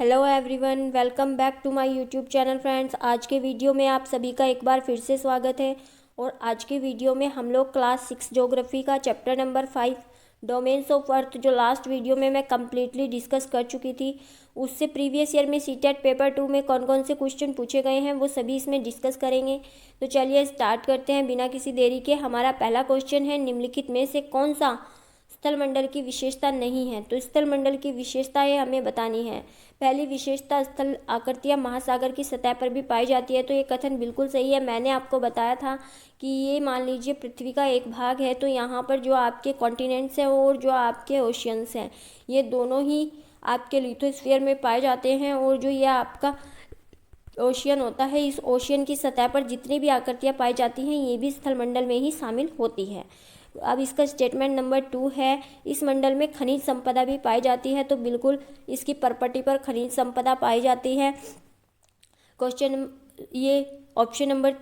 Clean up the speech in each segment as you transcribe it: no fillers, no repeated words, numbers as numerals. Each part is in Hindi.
Hello everyone, welcome back to my YouTube channel friends. आज के वीडियो में आप सभी का एक बार फिर से स्वागत है। और आज के वीडियो में हम लोग क्लास 6 ज्योग्राफी का chapter number 5 domains of earth, जो लास्ट वीडियो में मैं कम्प्लीटली डिस्कस कर चुकी थी, उससे प्रीवियस ईयर में सीटेट पेपर 2 में कौन कौन से क्वेश्चन पूछे गए हैं वो सभी इसमें डिस्कस करेंगे। तो चलिए स्टार्ट करते हैं बिना किसी देरी के। हमारा पहला क्वेश्चन है, निम्नलिखित में से कौन सा स्थलमंडल की विशेषता नहीं है। तो स्थलमंडल की विशेषताएं हमें बतानी है। पहली विशेषता, स्थल आकृतियाँ महासागर की सतह पर भी पाई जाती है। तो ये कथन बिल्कुल सही है। मैंने आपको बताया था कि ये मान लीजिए पृथ्वी का एक भाग है, तो यहाँ पर जो आपके कॉन्टिनेंट्स हैं और जो आपके ओशियंस हैं, ये दोनों ही आपके लिथोस्फीयर में पाए जाते हैं। और जो ये आपका ओशियन होता है, इस ओशियन की सतह पर जितनी भी आकृतियाँ पाई जाती हैं, ये भी स्थलमंडल में ही शामिल होती है। अब इसका स्टेटमेंट नंबर 2 है, इस मंडल में खनिज संपदा भी पाई जाती है। तो बिल्कुल इसकी परपटी पर खनिज संपदा पाई जाती है। क्वेश्चन ये ऑप्शन नंबर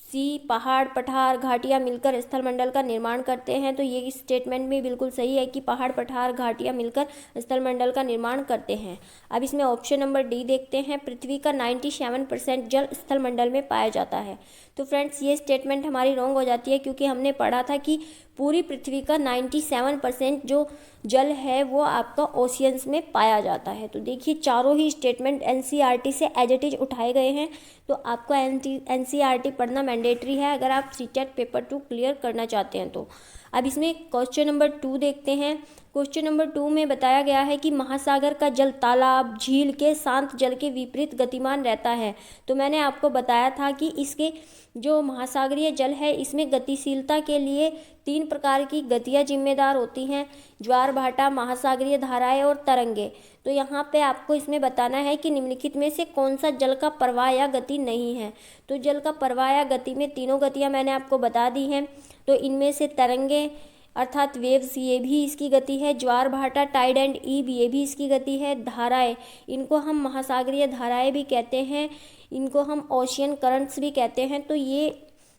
सी, पहाड़ पठार घाटियाँ मिलकर स्थलमंडल का निर्माण करते हैं। तो ये स्टेटमेंट भी बिल्कुल सही है कि पहाड़ पठार घाटियाँ मिलकर स्थलमंडल का निर्माण करते हैं। अब इसमें ऑप्शन नंबर डी देखते हैं, पृथ्वी का 97% जल स्थलमंडल में पाया जाता है। तो फ्रेंड्स, ये स्टेटमेंट हमारी रॉन्ग हो जाती है, क्योंकि हमने पढ़ा था कि पूरी पृथ्वी का 97% जो जल है वो आपका ओशियंस में पाया जाता है। तो देखिए, चारों ही स्टेटमेंट एनसीईआरटी से एज इट इज उठाए गए हैं। तो आपको एनसीईआरटी पढ़ना मैंडेटरी है अगर आप सीटेट पेपर 2 क्लियर करना चाहते हैं। तो अब इसमें क्वेश्चन नंबर 2 देखते हैं। क्वेश्चन नंबर 2 में बताया गया है कि महासागर का जल तालाब झील के शांत जल के विपरीत गतिमान रहता है। तो मैंने आपको बताया था कि इसके जो महासागरीय जल है, इसमें गतिशीलता के लिए 3 प्रकार की गतियाँ जिम्मेदार होती हैं, ज्वार भाटा, महासागरीय धाराएं और तरंगे। तो यहाँ पे आपको इसमें बताना है कि निम्नलिखित में से कौन सा जल का प्रवाह या गति नहीं है। तो जल का प्रवाह या गति में तीनों गतियाँ मैंने आपको बता दी हैं। तो इनमें से तरंगे अर्थात वेव्स, ये भी इसकी गति है। ज्वार भाटा, टाइड एंड ईब, ये भी इसकी गति है। धाराएं, इनको हम महासागरीय धाराएं भी कहते हैं, इनको हम ओशियन करंट्स भी कहते हैं। तो ये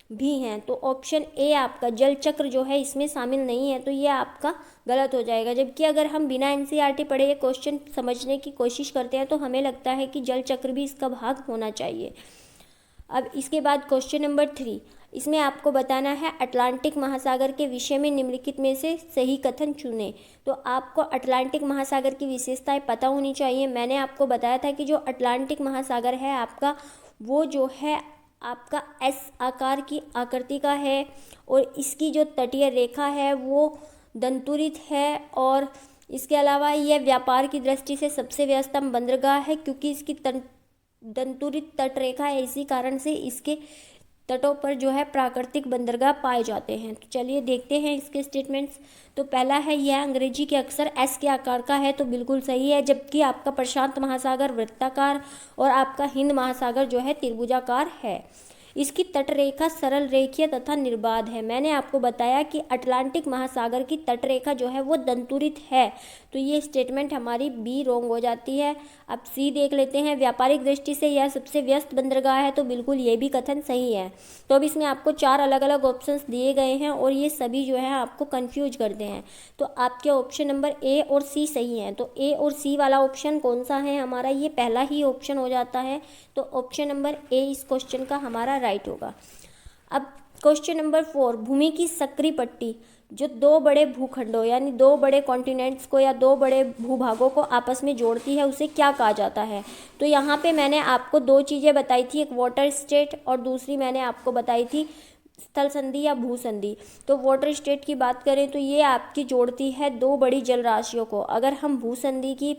भी हैं। तो ऑप्शन ए आपका जल चक्र जो है इसमें शामिल नहीं है। तो ये आपका गलत हो जाएगा। जबकि अगर हम बिना एनसीईआरटी पढ़े ये क्वेश्चन समझने की कोशिश करते हैं तो हमें लगता है कि जल चक्र भी इसका भाग होना चाहिए। अब इसके बाद क्वेश्चन नंबर 3, इसमें आपको बताना है अटलांटिक महासागर के विषय में निम्नलिखित में से सही कथन चुनें। तो आपको अटलांटिक महासागर की विशेषताएं पता होनी चाहिए। मैंने आपको बताया था कि जो अटलांटिक महासागर है आपका, वो जो है आपका एस आकार की आकृति का है, और इसकी जो तटीय रेखा है वो दंतुरित है। और इसके अलावा यह व्यापार की दृष्टि से सबसे व्यस्तम बंदरगाह है, क्योंकि इसकी दंतुरित तट रेखा है। इसी कारण से इसके तटों पर जो है प्राकृतिक बंदरगाह पाए जाते हैं। तो चलिए देखते हैं इसके स्टेटमेंट्स। तो पहला है, यह अंग्रेजी के अक्षर एस के आकार का है। तो बिल्कुल सही है। जबकि आपका प्रशांत महासागर वृत्ताकार और आपका हिंद महासागर जो है त्रिभुजाकार है। इसकी तटरेखा सरल रेखीय तथा निर्बाध है। मैंने आपको बताया कि अटलांटिक महासागर की तटरेखा जो है वो दंतुरित है। तो ये स्टेटमेंट हमारी बी रॉन्ग हो जाती है। अब सी देख लेते हैं, व्यापारिक दृष्टि से यह सबसे व्यस्त बंदरगाह है। तो बिल्कुल ये भी कथन सही है। तो अब इसमें आपको 4 अलग अलग ऑप्शंस दिए गए हैं और ये सभी जो है आपको कंफ्यूज करते हैं। तो आपके ऑप्शन नंबर ए और सी सही हैं। तो ए और सी वाला ऑप्शन कौन सा है हमारा, ये पहला ही ऑप्शन हो जाता है। तो ऑप्शन नंबर ए इस क्वेश्चन का हमारा राइट होगा। अब क्वेश्चन नंबर 4, भूमि की सक्रिय पट्टी जो 2 बड़े भूखंडों यानी 2 बड़े कॉन्टिनेंट्स को या 2 बड़े भूभागों को आपस में जोड़ती है, उसे क्या कहा जाता है। तो यहाँ पे मैंने आपको 2 चीज़ें बताई थी, एक वाटर स्टेट और दूसरी मैंने आपको बताई थी स्थल संधि या भूसंधि। तो वाटर स्टेट की बात करें तो ये आपकी जोड़ती है 2 बड़ी जल राशियों को। अगर हम भूसंधि की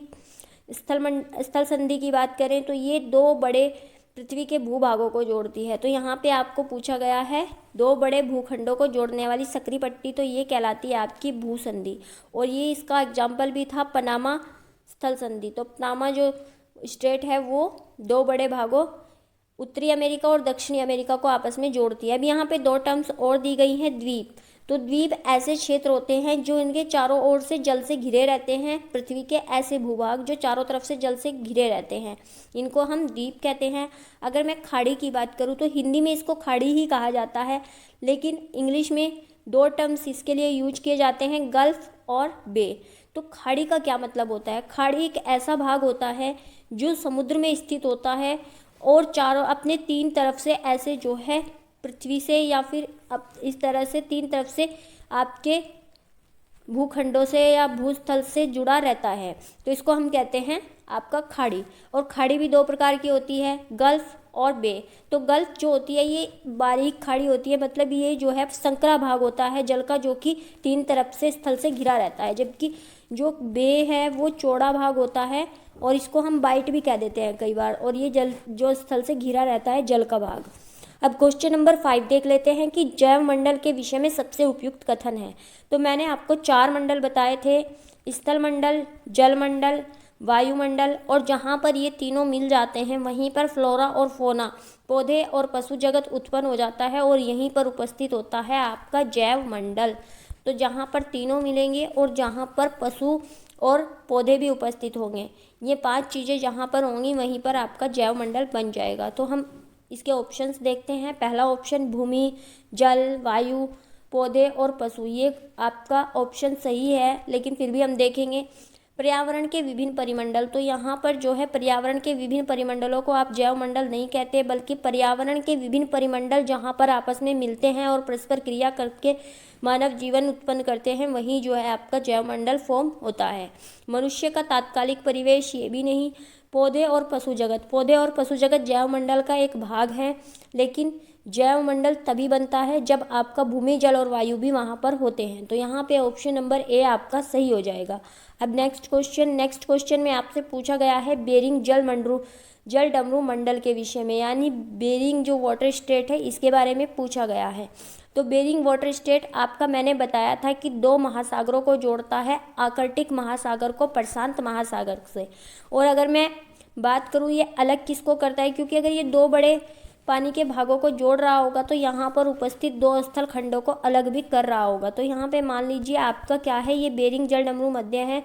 स्थल संधि की बात करें तो ये 2 बड़े पृथ्वी के भूभागों को जोड़ती है। तो यहाँ पे आपको पूछा गया है 2 बड़े भूखंडों को जोड़ने वाली सक्रिय पट्टी, तो ये कहलाती है आपकी भूसंधि। और ये इसका एग्जाम्पल भी था पनामा स्थल संधि। तो पनामा जो स्टेट है वो 2 बड़े भागों उत्तरी अमेरिका और दक्षिणी अमेरिका को आपस में जोड़ती है। अब यहाँ पे 2 टर्म्स और दी गई हैं, द्वीप। तो द्वीप ऐसे क्षेत्र होते हैं जो इनके चारों ओर से जल से घिरे रहते हैं। पृथ्वी के ऐसे भूभाग जो चारों तरफ से जल से घिरे रहते हैं, इनको हम द्वीप कहते हैं। अगर मैं खाड़ी की बात करूँ तो हिंदी में इसको खाड़ी ही कहा जाता है, लेकिन इंग्लिश में 2 टर्म्स इसके लिए यूज किए जाते हैं, गल्फ और बे। तो खाड़ी का क्या मतलब होता है? खाड़ी एक ऐसा भाग होता है जो समुद्र में स्थित होता है और चारों अपने तीन तरफ से ऐसे जो है पृथ्वी से या फिर इस तरह से तीन तरफ से आपके भूखंडों से या भूस्थल से जुड़ा रहता है, तो इसको हम कहते हैं आपका खाड़ी। और खाड़ी भी दो प्रकार की होती है, गल्फ और बे। तो गल्फ जो होती है ये बारीक खाड़ी होती है, मतलब ये जो है संकरा भाग होता है जल का, जो कि तीन तरफ से स्थल से घिरा रहता है, जबकि जो बे है वो चौड़ा भाग होता है और इसको हम बाइट भी कह देते हैं कई बार, और ये जल जो स्थल से घिरा रहता है जल का भाग। अब क्वेश्चन नंबर 5 देख लेते हैं कि जैव मंडल के विषय में सबसे उपयुक्त कथन है। तो मैंने आपको 4 मंडल बताए थे, स्थल मंडल, जल मंडल, वायुमंडल, और जहाँ पर ये तीनों मिल जाते हैं वहीं पर फ्लोरा और फोना, पौधे और पशु जगत उत्पन्न हो जाता है और यहीं पर उपस्थित होता है आपका जैव मंडल। तो जहाँ पर तीनों मिलेंगे और जहाँ पर पशु और पौधे भी उपस्थित होंगे, ये 5 चीज़ें जहाँ पर होंगी वहीं पर आपका जैव मंडल बन जाएगा। तो हम इसके ऑप्शंस देखते हैं। पहला ऑप्शन भूमि, जल, वायु, पौधे और पशु, ये आपका ऑप्शन सही है, लेकिन फिर भी हम देखेंगे पर्यावरण के विभिन्न परिमंडल। तो यहाँ पर जो है पर्यावरण के विभिन्न परिमंडलों को आप जैव मंडल नहीं कहते, बल्कि पर्यावरण के विभिन्न परिमंडल जहाँ पर आपस में मिलते हैं और परस्पर क्रिया करके मानव जीवन उत्पन्न करते हैं, वहीं जो है आपका जैव मंडल फॉर्म होता है। मनुष्य का तात्कालिक परिवेश, ये भी नहीं। पौधे और पशु जगत, पौधे और पशु जगत जैव मंडल का एक भाग है, लेकिन जैव मंडल तभी बनता है जब आपका भूमि, जल और वायु भी वहाँ पर होते हैं। तो यहाँ पे ऑप्शन नंबर ए आपका सही हो जाएगा। अब नेक्स्ट क्वेश्चन में आपसे पूछा गया है बेरिंग जल डमरू मंडल के विषय में, यानी बेरिंग जो वाटर स्टेट है इसके बारे में पूछा गया है। तो बेरिंग वाटर स्टेट आपका मैंने बताया था कि 2 महासागरों को जोड़ता है, आर्कटिक महासागर को प्रशांत महासागर से। और अगर मैं बात करूँ ये अलग किसको करता है, क्योंकि अगर ये 2 बड़े पानी के भागों को जोड़ रहा होगा तो यहाँ पर उपस्थित 2 स्थल खंडों को अलग भी कर रहा होगा। तो यहाँ पे मान लीजिए आपका क्या है, ये बेरिंग जल डमरू मध्य है,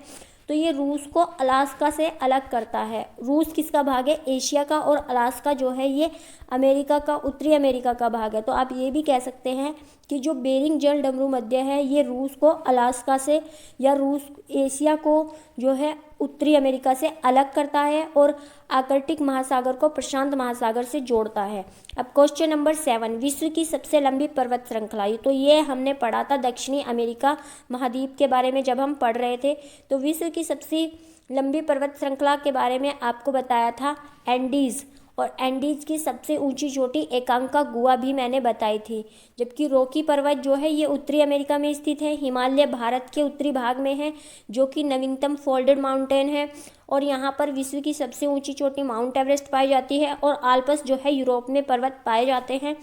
तो ये रूस को अलास्का से अलग करता है। रूस किसका भाग है? एशिया का, और अलास्का जो है ये अमेरिका का, उत्तरी अमेरिका का भाग है। तो आप ये भी कह सकते हैं कि जो बेरिंग जल डमरू मध्य है ये रूस को अलास्का से या रूस एशिया को जो है उत्तरी अमेरिका से अलग करता है और आर्कटिक महासागर को प्रशांत महासागर से जोड़ता है। अब क्वेश्चन नंबर 7, विश्व की सबसे लंबी पर्वत श्रृंखला। तो ये हमने पढ़ा था दक्षिणी अमेरिका महाद्वीप के बारे में जब हम पढ़ रहे थे, तो विश्व की सबसे लंबी पर्वत श्रृंखला के बारे में आपको बताया था एंडीज, और एंडीज की सबसे ऊंची चोटी एकांका गुआ भी मैंने बताई थी। जबकि रॉकी पर्वत जो है ये उत्तरी अमेरिका में स्थित है, हिमालय भारत के उत्तरी भाग में है, जो कि नवीनतम फोल्डेड माउंटेन है, और यहाँ पर विश्व की सबसे ऊंची चोटी माउंट एवरेस्ट पाई जाती है, और आल्प्स जो है यूरोप में पर्वत पाए जाते हैं।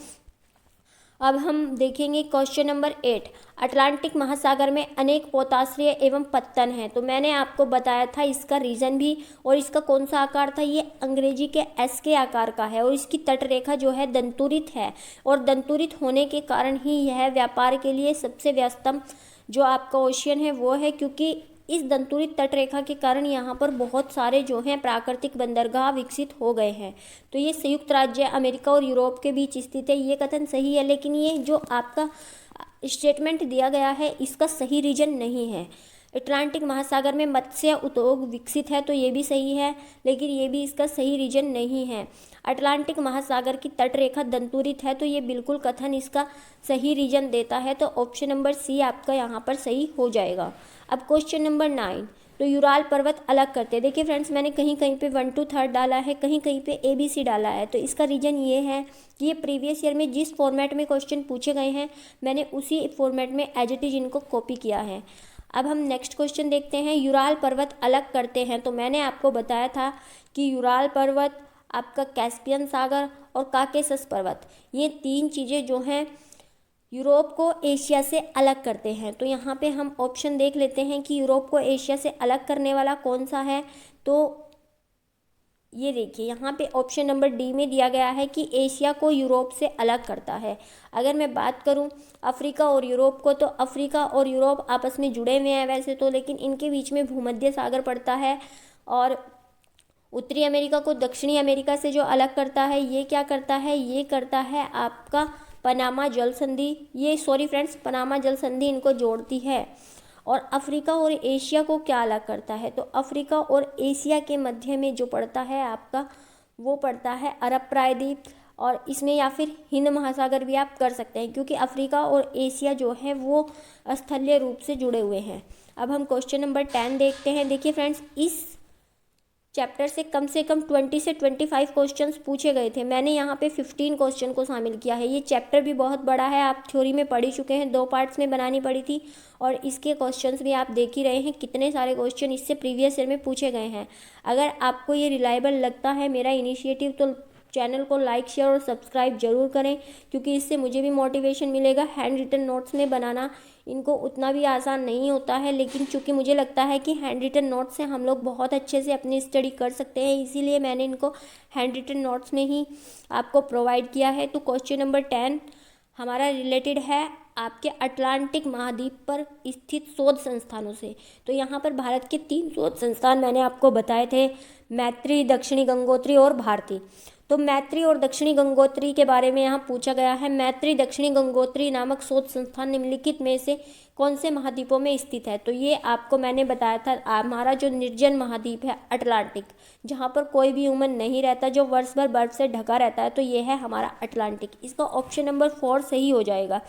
अब हम देखेंगे क्वेश्चन नंबर 8, अटलांटिक महासागर में अनेक पोताश्रय एवं पत्तन हैं। तो मैंने आपको बताया था इसका रीजन भी, और इसका कौन सा आकार था, ये अंग्रेजी के एस के आकार का है, और इसकी तटरेखा जो है दंतुरित है, और दंतुरित होने के कारण ही यह व्यापार के लिए सबसे व्यस्तम जो आपका ओशियन है वो है, क्योंकि इस दंतुरित तटरेखा के कारण यहाँ पर बहुत सारे जो हैं प्राकृतिक बंदरगाह विकसित हो गए हैं। तो ये संयुक्त राज्य अमेरिका और यूरोप के बीच स्थित है, ये कथन सही है, लेकिन ये जो आपका स्टेटमेंट दिया गया है इसका सही रीजन नहीं है। अटलांटिक महासागर में मत्स्य उद्योग विकसित है, तो ये भी सही है, लेकिन ये भी इसका सही रीजन नहीं है। अटलांटिक महासागर की तटरेखा दंतुरित है, तो ये बिल्कुल कथन इसका सही रीजन देता है। तो ऑप्शन नंबर सी आपका यहाँ पर सही हो जाएगा। अब क्वेश्चन नंबर 9, तो यूराल पर्वत अलग करते हैं। देखिए फ्रेंड्स, मैंने कहीं कहीं पे 1 to 3 डाला है, कहीं कहीं पे ABC डाला है। तो इसका रीजन ये है कि ये प्रीवियस ईयर में जिस फॉर्मेट में क्वेश्चन पूछे गए हैं मैंने उसी फॉर्मेट में एज इट इज इनको कॉपी किया है। अब हम नेक्स्ट क्वेश्चन देखते हैं, यूराल पर्वत अलग करते हैं। तो मैंने आपको बताया था कि यूराल पर्वत, आपका कैस्पियन सागर और काकेशस पर्वत, ये 3 चीज़ें जो हैं यूरोप को एशिया से अलग करते हैं। तो यहाँ पे हम ऑप्शन देख लेते हैं कि यूरोप को एशिया से अलग करने वाला कौन सा है। तो ये देखिए यहाँ पे ऑप्शन नंबर डी में दिया गया है कि एशिया को यूरोप से अलग करता है। अगर मैं बात करूँ अफ्रीका और यूरोप को, तो अफ्रीका और यूरोप आपस में जुड़े हुए हैं वैसे तो, लेकिन इनके बीच में भूमध्य सागर पड़ता है। और उत्तरी अमेरिका को दक्षिणी अमेरिका से जो अलग करता है ये क्या करता है, ये करता है आपका पनामा जल संधि। पनामा जल संधि इनको जोड़ती है। और अफ्रीका और एशिया को क्या अलग करता है? तो अफ्रीका और एशिया के मध्य में जो पड़ता है आपका, वो पड़ता है अरब प्रायद्वीप, और इसमें या फिर हिंद महासागर भी आप कर सकते हैं, क्योंकि अफ्रीका और एशिया जो है वो स्थलीय रूप से जुड़े हुए हैं। अब हम क्वेश्चन नंबर 10 देखते हैं। देखिए फ्रेंड्स, इस चैप्टर से कम 20 से 25 क्वेश्चंस पूछे गए थे। मैंने यहाँ पे 15 क्वेश्चन को शामिल किया है। ये चैप्टर भी बहुत बड़ा है, आप थ्योरी में पढ़ ही चुके हैं, 2 पार्ट्स में बनानी पड़ी थी, और इसके क्वेश्चंस भी आप देख ही रहे हैं कितने सारे क्वेश्चन इससे प्रीवियस ईयर में पूछे गए हैं। अगर आपको ये रिलायबल लगता है मेरा इनिशिएटिव, तो चैनल को लाइक, शेयर और सब्सक्राइब जरूर करें, क्योंकि इससे मुझे भी मोटिवेशन मिलेगा। हैंड रिटन नोट्स में बनाना इनको उतना भी आसान नहीं होता है, लेकिन चूंकि मुझे लगता है कि हैंड रिटन नोट्स से हम लोग बहुत अच्छे से अपनी स्टडी कर सकते हैं, इसीलिए मैंने इनको हैंड रिटन नोट्स में ही आपको प्रोवाइड किया है। तो क्वेश्चन नंबर 10 हमारा रिलेटेड है आपके अटलांटिक महाद्वीप पर स्थित शोध संस्थानों से। तो यहाँ पर भारत के 3 शोध संस्थान मैंने आपको बताए थे, मैत्री, दक्षिणी गंगोत्री और भारती। तो मैत्री और दक्षिणी गंगोत्री के बारे में यहाँ पूछा गया है। मैत्री दक्षिणी गंगोत्री नामक शोध संस्थान निम्नलिखित में से कौन से महाद्वीपों में स्थित है? तो ये आपको मैंने बताया था, हमारा जो निर्जन महाद्वीप है अटलांटिक, जहाँ पर कोई भी ह्यूमन नहीं रहता, जो वर्ष भर बर्फ से ढका रहता है, तो ये है हमारा अटलांटिक। इसका ऑप्शन नंबर 4 सही हो जाएगा।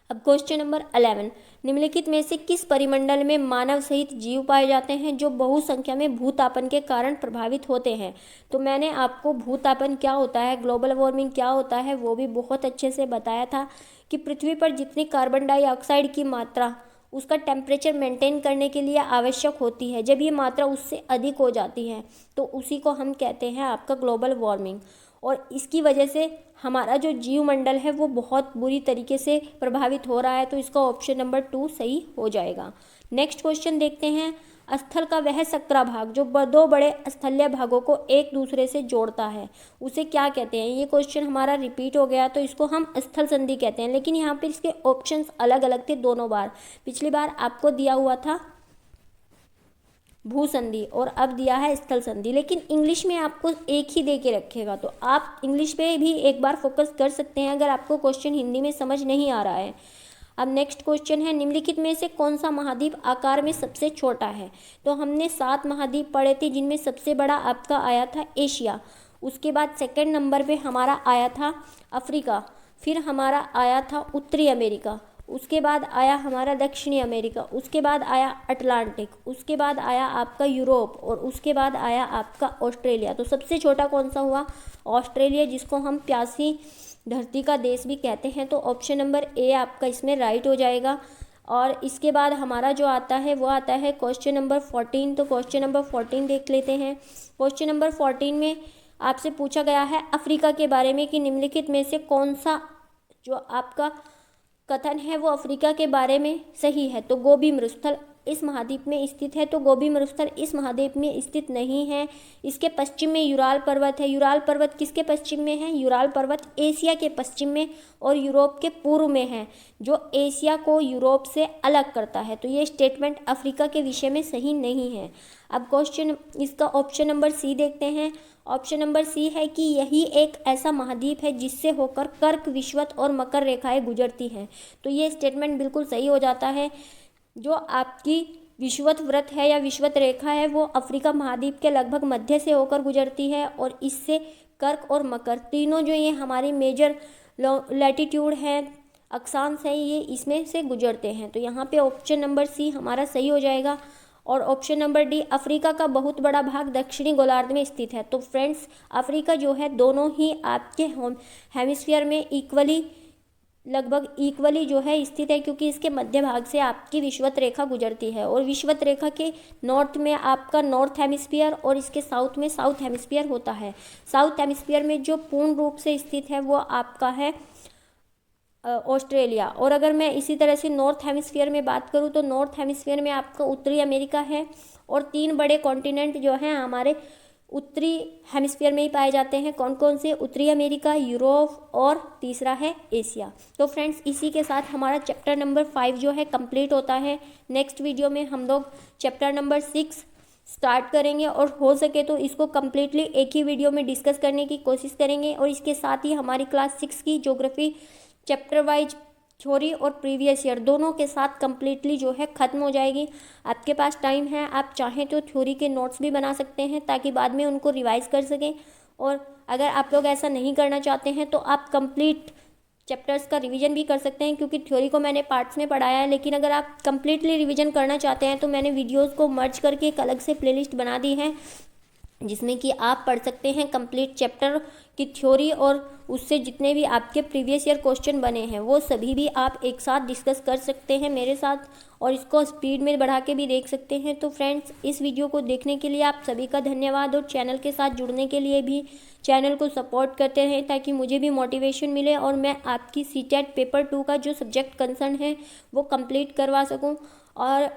अब क्वेश्चन नंबर 11, निम्नलिखित में से किस परिमंडल में मानव सहित जीव पाए जाते हैं जो बहुसंख्या में भूतापन के कारण प्रभावित होते हैं? तो मैंने आपको भूतापन क्या होता है, ग्लोबल वार्मिंग क्या होता है, वो भी बहुत अच्छे से बताया था कि पृथ्वी पर जितनी कार्बन डाइऑक्साइड की मात्रा उसका टेम्परेचर मेंटेन करने के लिए आवश्यक होती है, जब ये मात्रा उससे अधिक हो जाती है तो उसी को हम कहते हैं आपका ग्लोबल वार्मिंग। और इसकी वजह से हमारा जो जीवमंडल है वो बहुत बुरी तरीके से प्रभावित हो रहा है, तो इसका ऑप्शन नंबर 2 सही हो जाएगा। नेक्स्ट क्वेश्चन देखते हैं। स्थल का वह सकरा भाग जो 2 बड़े स्थलीय भागों को एक दूसरे से जोड़ता है, उसे क्या कहते हैं? ये क्वेश्चन हमारा रिपीट हो गया, तो इसको हम स्थल संधि कहते हैं, लेकिन यहाँ पर इसके ऑप्शंस अलग अलग थे दोनों बार। पिछली बार आपको दिया हुआ था भू संधि और अब दिया है स्थल संधि, लेकिन इंग्लिश में आपको एक ही दे के रखेगा, तो आप इंग्लिश पे भी एक बार फोकस कर सकते हैं अगर आपको क्वेश्चन हिंदी में समझ नहीं आ रहा है। अब नेक्स्ट क्वेश्चन है, निम्नलिखित में से कौन सा महाद्वीप आकार में सबसे छोटा है? तो हमने 7 महाद्वीप पढ़े थे, जिनमें सबसे बड़ा आपका आया था एशिया, उसके बाद सेकंड नंबर पे हमारा आया था अफ्रीका, फिर हमारा आया था उत्तरी अमेरिका, उसके बाद आया हमारा दक्षिणी अमेरिका, उसके बाद आया अटलांटिक, उसके बाद आया आपका यूरोप, और उसके बाद आया आपका ऑस्ट्रेलिया। तो सबसे छोटा कौन सा हुआ? ऑस्ट्रेलिया, जिसको हम प्यासी धरती का देश भी कहते हैं। तो ऑप्शन नंबर ए आपका इसमें राइट हो जाएगा। और इसके बाद हमारा जो आता है वो आता है क्वेश्चन नंबर 14। तो क्वेश्चन नंबर 14 देख लेते हैं। क्वेश्चन नंबर 14 में आपसे पूछा गया है अफ्रीका के बारे में कि निम्नलिखित में से कौन सा जो आपका कथन है वो अफ्रीका के बारे में सही है? तो गोबी मरुस्थल इस महाद्वीप में स्थित है, तो गोबी मरुस्थल इस महाद्वीप में स्थित नहीं है। इसके पश्चिम में यूराल पर्वत है। यूराल पर्वत किसके पश्चिम में है? यूराल पर्वत एशिया के पश्चिम में और यूरोप के पूर्व में है, जो एशिया को यूरोप से अलग करता है। तो ये स्टेटमेंट अफ्रीका के विषय में सही नहीं है। अब क्वेश्चन इसका ऑप्शन नंबर सी देखते हैं। ऑप्शन नंबर सी है कि यही एक ऐसा महाद्वीप है जिससे होकर कर्क, विषुवत और मकर रेखाएं गुजरती हैं। तो ये स्टेटमेंट बिल्कुल सही हो जाता है। जो आपकी विषुवत वृत्त है या विषुवत रेखा है वो अफ्रीका महाद्वीप के लगभग मध्य से होकर गुजरती है, और इससे कर्क और मकर तीनों जो ये हमारी मेजर लैटिट्यूड हैं, अक्षांश हैं, ये इसमें से गुजरते हैं। तो यहाँ पे ऑप्शन नंबर सी हमारा सही हो जाएगा। और ऑप्शन नंबर डी, अफ्रीका का बहुत बड़ा भाग दक्षिणी गोलार्ध में स्थित है। तो फ्रेंड्स, अफ्रीका जो है दोनों ही आपके हेमिस्फीयर में लगभग इक्वली जो है स्थित है, क्योंकि इसके मध्य भाग से आपकी विषुवत रेखा गुजरती है, और विषुवत रेखा के नॉर्थ में आपका नॉर्थ हेमिस्फीयर और इसके साउथ में साउथ हेमिस्फीयर होता है। साउथ हेमिस्फीयर में जो पूर्ण रूप से स्थित है वो आपका है ऑस्ट्रेलिया। और अगर मैं इसी तरह से नॉर्थ हेमिस्फीयर में बात करूं तो नॉर्थ हेमिस्फीयर में आपका उत्तरी अमेरिका है, और 3 बड़े कॉन्टिनेंट जो हैं हमारे उत्तरी हेमिस्फीयर में ही पाए जाते हैं। कौन कौन से? उत्तरी अमेरिका, यूरोप और तीसरा है एशिया। तो फ्रेंड्स, इसी के साथ हमारा चैप्टर नंबर 5 जो है कंप्लीट होता है। नेक्स्ट वीडियो में हम लोग चैप्टर नंबर 6 स्टार्ट करेंगे, और हो सके तो इसको कम्प्लीटली एक ही वीडियो में डिस्कस करने की कोशिश करेंगे। और इसके साथ ही हमारी क्लास 6 की ज्योग्राफी चैप्टर वाइज थ्योरी और प्रीवियस ईयर दोनों के साथ कम्प्लीटली जो है ख़त्म हो जाएगी। आपके पास टाइम है, आप चाहें तो थ्योरी के नोट्स भी बना सकते हैं ताकि बाद में उनको रिवाइज़ कर सकें। और अगर आप लोग ऐसा नहीं करना चाहते हैं तो आप कंप्लीट चैप्टर्स का रिवीजन भी कर सकते हैं, क्योंकि थ्योरी को मैंने पार्ट्स में पढ़ाया है। लेकिन अगर आप कंप्लीटली रिवीजन करना चाहते हैं तो मैंने वीडियोस को मर्ज करके एक अलग से प्लेलिस्ट बना दी है, जिसमें कि आप पढ़ सकते हैं कंप्लीट चैप्टर की थ्योरी, और उससे जितने भी आपके प्रीवियस ईयर क्वेश्चन बने हैं वो सभी भी आप एक साथ डिस्कस कर सकते हैं मेरे साथ, और इसको स्पीड में बढ़ा के भी देख सकते हैं। तो फ्रेंड्स, इस वीडियो को देखने के लिए आप सभी का धन्यवाद, और चैनल के साथ जुड़ने के लिए भी चैनल को सपोर्ट करते रहें ताकि मुझे भी मोटिवेशन मिले और मैं आपकी सीटेट पेपर 2 का जो सब्जेक्ट कंसर्न है वो कंप्लीट करवा सकूं। और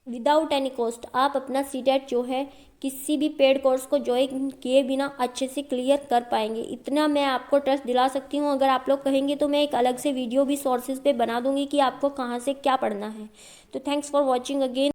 विदाउट एनी कॉस्ट आप अपना सीटेट जो है किसी भी पेड कोर्स को ज्वाइन किए बिना अच्छे से क्लियर कर पाएंगे, इतना मैं आपको ट्रस्ट दिला सकती हूँ। अगर आप लोग कहेंगे तो मैं एक अलग से वीडियो भी सोर्सेज पे बना दूंगी कि आपको कहाँ से क्या पढ़ना है। तो थैंक्स फॉर वॉचिंग अगेन।